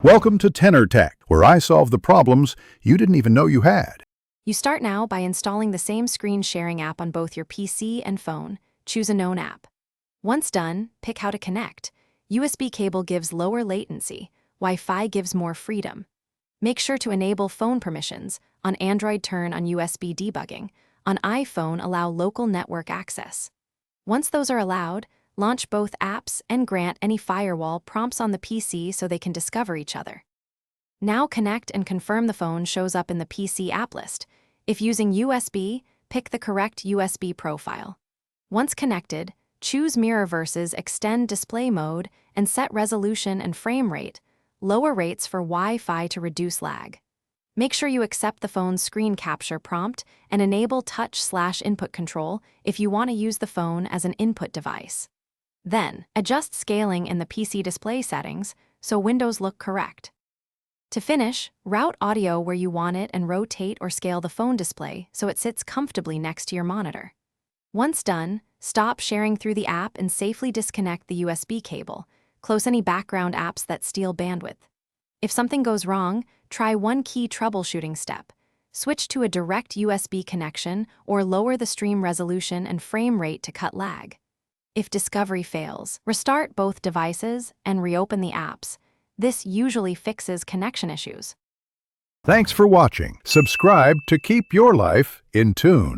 Welcome to Tenor Tech, where I solve the problems you didn't even know you had. You start now by installing the same screen sharing app on both your PC and phone. Choose a known app. Once done, pick how to connect. USB cable gives lower latency. Wi-Fi gives more freedom. Make sure to enable phone permissions. On Android, turn on USB debugging. On iPhone, allow local network access. Once those are allowed, launch both apps and grant any firewall prompts on the PC so they can discover each other. Now connect and confirm the phone shows up in the PC app list. If using USB, pick the correct USB profile. Once connected, choose Mirror versus Extend Display Mode and set resolution and frame rate. Lower rates for Wi-Fi to reduce lag. Make sure you accept the phone's screen capture prompt and enable touch/input control if you want to use the phone as an input device. Then, adjust scaling in the PC display settings so windows look correct. To finish, route audio where you want it and rotate or scale the phone display so it sits comfortably next to your monitor. Once done, stop sharing through the app and safely disconnect the USB cable. Close any background apps that steal bandwidth. If something goes wrong, try one key troubleshooting step. Switch to a direct USB connection or lower the stream resolution and frame rate to cut lag. If discovery fails, restart both devices and reopen the apps. This usually fixes connection issues. Thanks for watching. Subscribe to keep your life in tune.